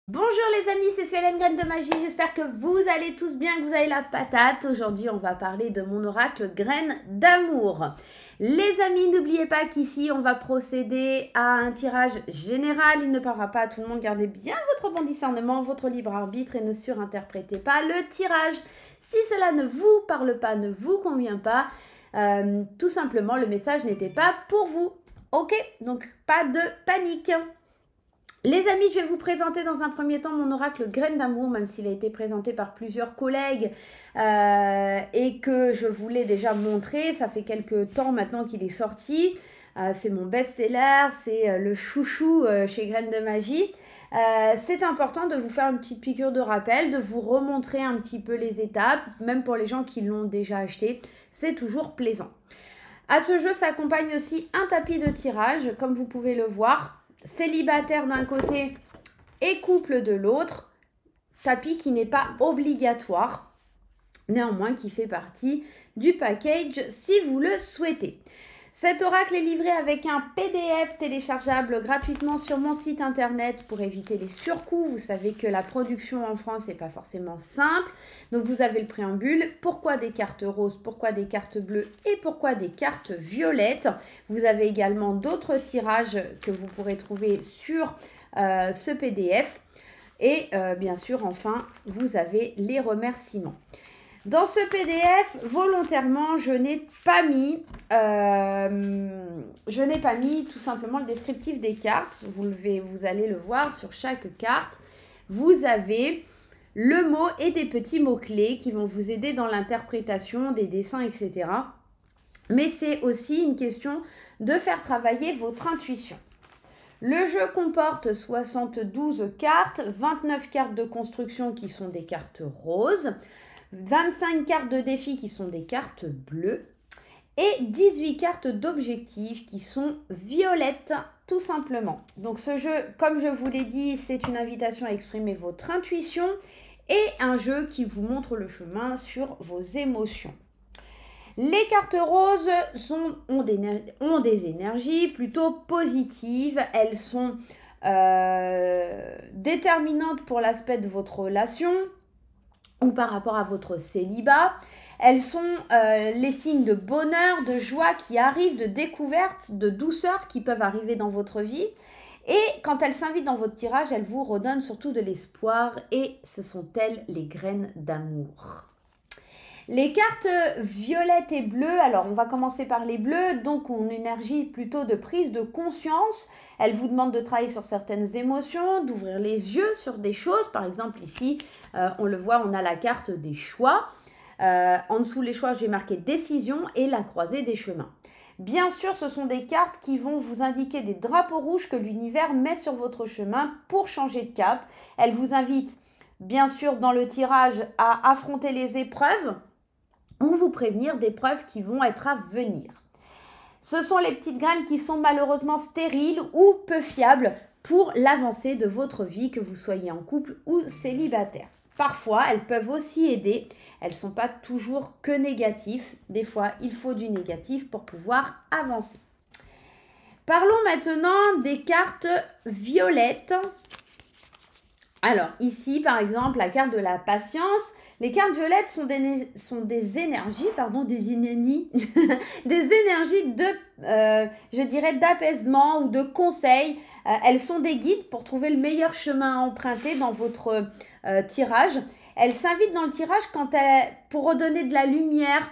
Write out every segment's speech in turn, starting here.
Bonjour les amis, c'est Suelen Graine de Magie, j'espère que vous allez tous bien, que vous avez la patate. Aujourd'hui on va parler de mon oracle Graine d'amour. Les amis, n'oubliez pas qu'ici on va procéder à un tirage général, il ne parlera pas à tout le monde, gardez bien votre bon discernement, votre libre arbitre et ne surinterprétez pas le tirage. Si cela ne vous parle pas, ne vous convient pas, tout simplement le message n'était pas pour vous. Ok, donc pas de panique. Les amis, je vais vous présenter dans un premier temps mon oracle Graine d'amour, même s'il a été présenté par plusieurs collègues et que je vous l'ai déjà montré. Ça fait quelques temps maintenant qu'il est sorti. C'est mon best-seller, c'est le chouchou chez Graine de Magie. C'est important de vous faire une petite piqûre de rappel, de vous remontrer un petit peu les étapes, même pour les gens qui l'ont déjà acheté. C'est toujours plaisant. À ce jeu s'accompagne aussi un tapis de tirage, comme vous pouvez le voir. Célibataire d'un côté et couple de l'autre, tapis qui n'est pas obligatoire, néanmoins qui fait partie du package si vous le souhaitez. Cet oracle est livré avec un PDF téléchargeable gratuitement sur mon site internet pour éviter les surcoûts. Vous savez que la production en France n'est pas forcément simple. Donc vous avez le préambule, pourquoi des cartes roses, pourquoi des cartes bleues et pourquoi des cartes violettes. Vous avez également d'autres tirages que vous pourrez trouver sur ce PDF. Et bien sûr, enfin, vous avez les remerciements. Dans ce PDF, volontairement, je n'ai pas mis tout simplement le descriptif des cartes. Vous allez le voir sur chaque carte. Vous avez le mot et des petits mots-clés qui vont vous aider dans l'interprétation des dessins, etc. Mais c'est aussi une question de faire travailler votre intuition. Le jeu comporte 72 cartes, 29 cartes de construction qui sont des cartes roses, 25 cartes de défi qui sont des cartes bleues et 18 cartes d'objectifs qui sont violettes, tout simplement. Donc ce jeu, comme je vous l'ai dit, c'est une invitation à exprimer votre intuition et un jeu qui vous montre le chemin sur vos émotions. Les cartes roses ont des énergies plutôt positives. Elles sont déterminantes pour l'aspect de votre relation ou par rapport à votre célibat. Elles sont les signes de bonheur, de joie qui arrivent, de découverte, de douceur qui peuvent arriver dans votre vie. Et quand elles s'invitent dans votre tirage, elles vous redonnent surtout de l'espoir et ce sont elles les graines d'amour. Les cartes violettes et bleues, alors on va commencer par les bleus, donc ont une énergie plutôt de prise de conscience. Elles vous demandent de travailler sur certaines émotions, d'ouvrir les yeux sur des choses. Par exemple ici, on le voit, on a la carte des choix. En dessous les choix, j'ai marqué décision et la croisée des chemins. Bien sûr, ce sont des cartes qui vont vous indiquer des drapeaux rouges que l'univers met sur votre chemin pour changer de cap. Elles vous invitent, bien sûr, dans le tirage à affronter les épreuves ou vous prévenir d'épreuves qui vont être à venir. Ce sont les petites graines qui sont malheureusement stériles ou peu fiables pour l'avancée de votre vie, que vous soyez en couple ou célibataire. Parfois, elles peuvent aussi aider. Elles ne sont pas toujours que négatives. Des fois, il faut du négatif pour pouvoir avancer. Parlons maintenant des cartes violettes. Alors, ici, par exemple, la carte de la patience. Les cartes violettes sont des énergies, des énergies de, je dirais, d'apaisement ou de conseil. Elles sont des guides pour trouver le meilleur chemin à emprunter dans votre tirage. Elles s'invitent dans le tirage pour redonner de la lumière.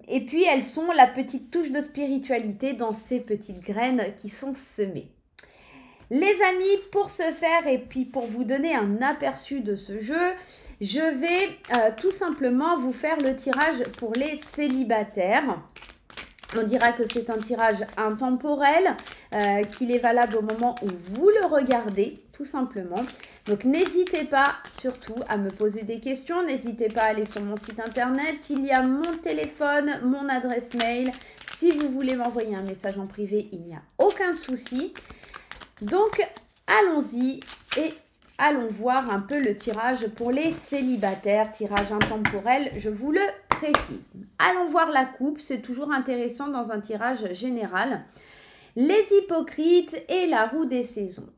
Et puis, elles sont la petite touche de spiritualité dans ces petites graines qui sont semées. Les amis, pour ce faire et puis pour vous donner un aperçu de ce jeu, je vais tout simplement vous faire le tirage pour les célibataires. On dira que c'est un tirage intemporel, qu'il est valable au moment où vous le regardez, tout simplement. Donc n'hésitez pas surtout à me poser des questions, n'hésitez pas à aller sur mon site internet, il y a mon téléphone, mon adresse mail. Si vous voulez m'envoyer un message en privé, il n'y a aucun souci. Donc, allons-y et allons voir un peu le tirage pour les célibataires, tirage intemporel, je vous le précise. Allons voir la coupe, c'est toujours intéressant dans un tirage général. Les hypocrites et la roue des saisons.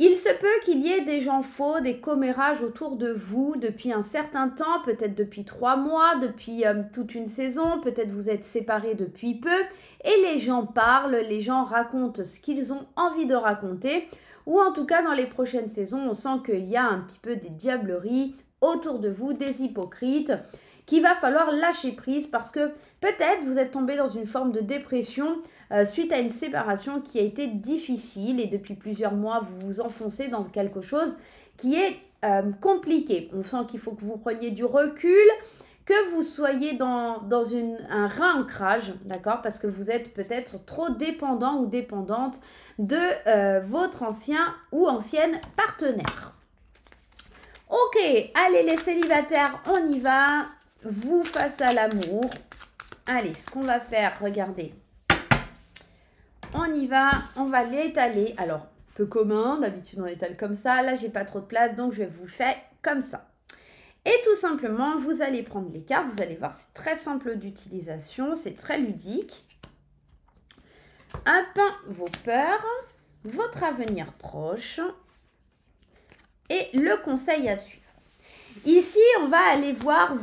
Il se peut qu'il y ait des gens faux, des commérages autour de vous depuis un certain temps, peut-être depuis 3 mois, depuis toute une saison, peut-être vous êtes séparés depuis peu, et les gens parlent, les gens racontent ce qu'ils ont envie de raconter, ou en tout cas dans les prochaines saisons, on sent qu'il y a un petit peu des diableries autour de vous, des hypocrites, qu'il va falloir lâcher prise parce que peut-être vous êtes tombé dans une forme de dépression suite à une séparation qui a été difficile et depuis plusieurs mois, vous vous enfoncez dans quelque chose qui est compliqué. On sent qu'il faut que vous preniez du recul, que vous soyez dans un réancrage, d'accord? Parce que vous êtes peut-être trop dépendant ou dépendante de votre ancien ou ancienne partenaire. Ok, allez les célibataires, on y va. Vous face à l'amour. Allez, ce qu'on va faire, regardez. On y va, on va l'étaler. Alors, peu commun, d'habitude on étale comme ça. Là, j'ai pas trop de place, donc je vais vous faire comme ça. Et tout simplement, vous allez prendre les cartes. Vous allez voir, c'est très simple d'utilisation. C'est très ludique. Hop, vos peurs, votre avenir proche et le conseil à suivre. Ici, on va aller voir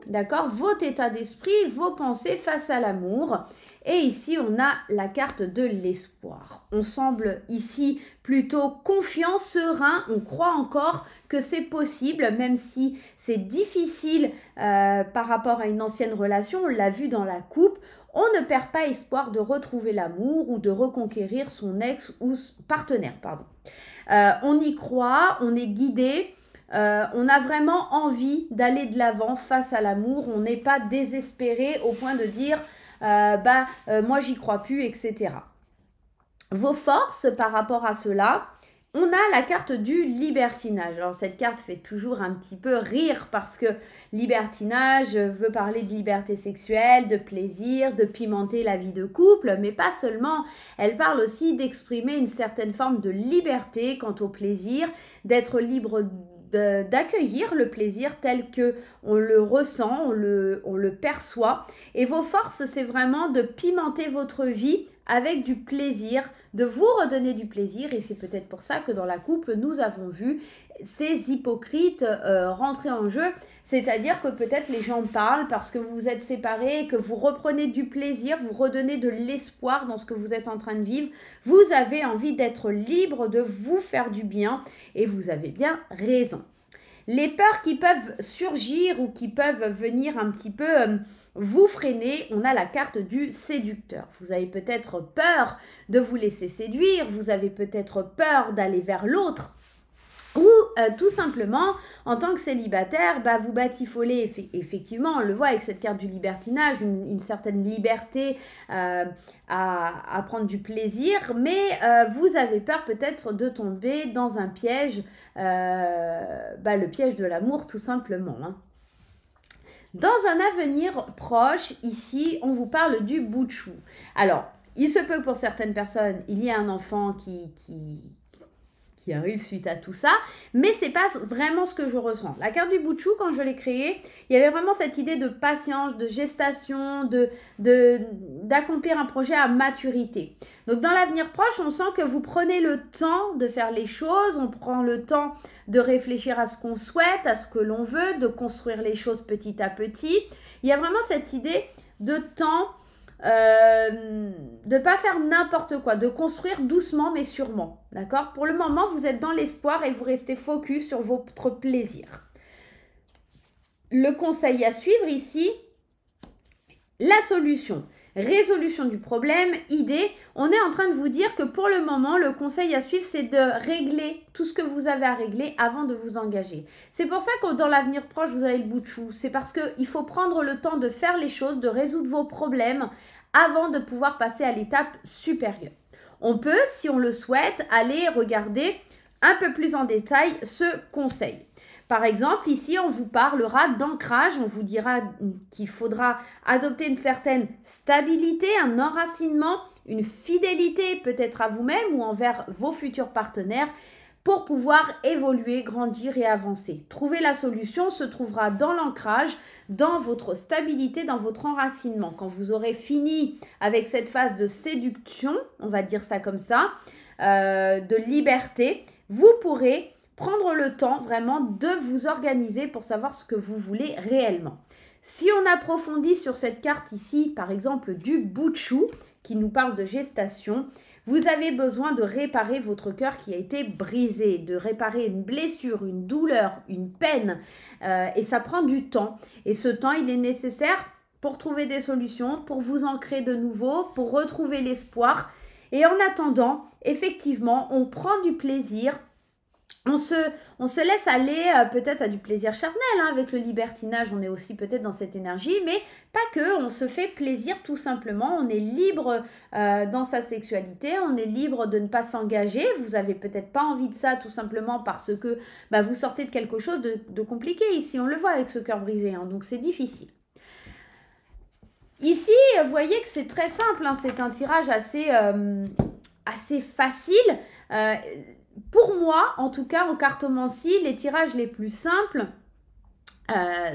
d'accord, votre état d'esprit, vos pensées face à l'amour. Et ici, on a la carte de l'espoir. On semble ici plutôt confiant, serein. On croit encore que c'est possible, même si c'est difficile par rapport à une ancienne relation. On l'a vu dans la coupe. On ne perd pas espoir de retrouver l'amour ou de reconquérir son ex ou partenaire. On y croit, on est guidé. On a vraiment envie d'aller de l'avant face à l'amour. On n'est pas désespéré au point de dire moi j'y crois plus, etc. Vos forces par rapport à cela, on a la carte du libertinage. Alors cette carte fait toujours un petit peu rire parce que libertinage veut parler de liberté sexuelle, de plaisir, de pimenter la vie de couple, mais pas seulement. Elle parle aussi d'exprimer une certaine forme de liberté quant au plaisir, d'être libre d'accueillir le plaisir tel que on le ressent, on le perçoit. Et vos forces, c'est vraiment de pimenter votre vie avec du plaisir, de vous redonner du plaisir. Et c'est peut-être pour ça que dans la couple, nous avons vu ces hypocrites rentrer en jeu. C'est-à-dire que peut-être les gens parlent parce que vous vous êtes séparés, que vous reprenez du plaisir, vous redonnez de l'espoir dans ce que vous êtes en train de vivre. Vous avez envie d'être libre, de vous faire du bien et vous avez bien raison. Les peurs qui peuvent surgir ou qui peuvent venir un petit peu vous freiner, on a la carte du séducteur. Vous avez peut-être peur de vous laisser séduire, vous avez peut-être peur d'aller vers l'autre. Ou tout simplement, en tant que célibataire, vous batifolez, effectivement, on le voit avec cette carte du libertinage, une certaine liberté à prendre du plaisir, mais vous avez peur peut-être de tomber dans un piège, le piège de l'amour tout simplement. Dans un avenir proche, ici, on vous parle du bout de chou. Alors, il se peut que pour certaines personnes, il y ait un enfant qui arrive suite à tout ça, mais c'est pas vraiment ce que je ressens. La carte du bout de chou, quand je l'ai créée, il y avait vraiment cette idée de patience, de gestation, d'accomplir un projet à maturité. Donc dans l'avenir proche, on sent que vous prenez le temps de faire les choses, on prend le temps de réfléchir à ce qu'on souhaite, à ce que l'on veut, de construire les choses petit à petit. Il y a vraiment cette idée de temps, de pas faire n'importe quoi, de construire doucement mais sûrement, d'accord? Pour le moment, vous êtes dans l'espoir et vous restez focus sur votre plaisir. Le conseil à suivre ici, la solution, résolution du problème, idée, on est en train de vous dire que pour le moment, le conseil à suivre, c'est de régler tout ce que vous avez à régler avant de vous engager. C'est pour ça que dans l'avenir proche, vous avez le bout de chou. C'est parce qu'il faut prendre le temps de faire les choses, de résoudre vos problèmes avant de pouvoir passer à l'étape supérieure. On peut, si on le souhaite, aller regarder un peu plus en détail ce conseil. Par exemple, ici, on vous parlera d'ancrage, on vous dira qu'il faudra adopter une certaine stabilité, un enracinement, une fidélité peut-être à vous-même ou envers vos futurs partenaires pour pouvoir évoluer, grandir et avancer. Trouver la solution se trouvera dans l'ancrage, dans votre stabilité, dans votre enracinement. Quand vous aurez fini avec cette phase de séduction, on va dire ça comme ça, de liberté, vous pourrez prendre le temps vraiment de vous organiser pour savoir ce que vous voulez réellement. Si on approfondit sur cette carte ici, par exemple du bout de chou, qui nous parle de gestation, vous avez besoin de réparer votre cœur qui a été brisé, de réparer une blessure, une douleur, une peine, et ça prend du temps. Et ce temps, il est nécessaire pour trouver des solutions, pour vous ancrer de nouveau, pour retrouver l'espoir. Et en attendant, effectivement, on prend du plaisir. On se laisse aller peut-être à du plaisir charnel, hein, avec le libertinage, on est aussi peut-être dans cette énergie, mais pas que, on se fait plaisir tout simplement, on est libre dans sa sexualité, on est libre de ne pas s'engager, vous n'avez peut-être pas envie de ça tout simplement parce que vous sortez de quelque chose de compliqué ici, on le voit avec ce cœur brisé, hein, donc c'est difficile. Ici, vous voyez que c'est très simple, hein, c'est un tirage assez facile. Pour moi, en tout cas, en cartomancie, les tirages les plus simples,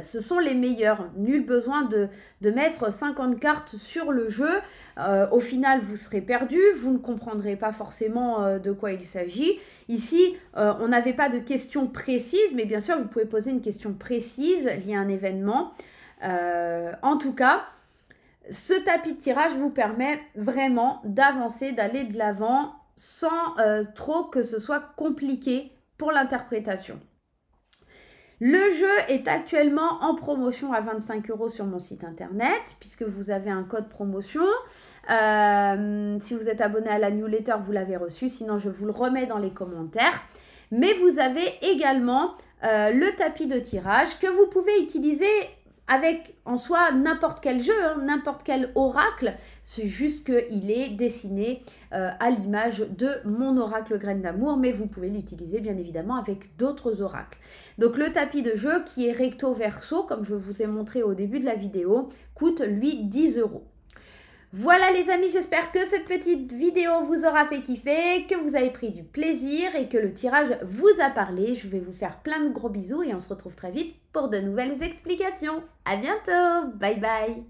ce sont les meilleurs. Nul besoin de mettre 50 cartes sur le jeu. Au final, vous serez perdu, vous ne comprendrez pas forcément de quoi il s'agit. Ici, on n'avait pas de questions précises, mais bien sûr, vous pouvez poser une question précise liée à un événement. En tout cas, ce tapis de tirage vous permet vraiment d'avancer, d'aller de l'avant sans trop que ce soit compliqué pour l'interprétation. Le jeu est actuellement en promotion à 25 € sur mon site internet, puisque vous avez un code promotion. Si vous êtes abonné à la newsletter, vous l'avez reçu, sinon je vous le remets dans les commentaires. Mais vous avez également le tapis de tirage que vous pouvez utiliser avec en soi n'importe quel jeu, hein, n'importe quel oracle, c'est juste qu'il est dessiné à l'image de mon oracle graine d'amour, mais vous pouvez l'utiliser bien évidemment avec d'autres oracles. Donc le tapis de jeu qui est recto verso, comme je vous ai montré au début de la vidéo, coûte lui 10 €. Voilà les amis, j'espère que cette petite vidéo vous aura fait kiffer, que vous avez pris du plaisir et que le tirage vous a parlé. Je vais vous faire plein de gros bisous et on se retrouve très vite pour de nouvelles explications. À bientôt, bye bye.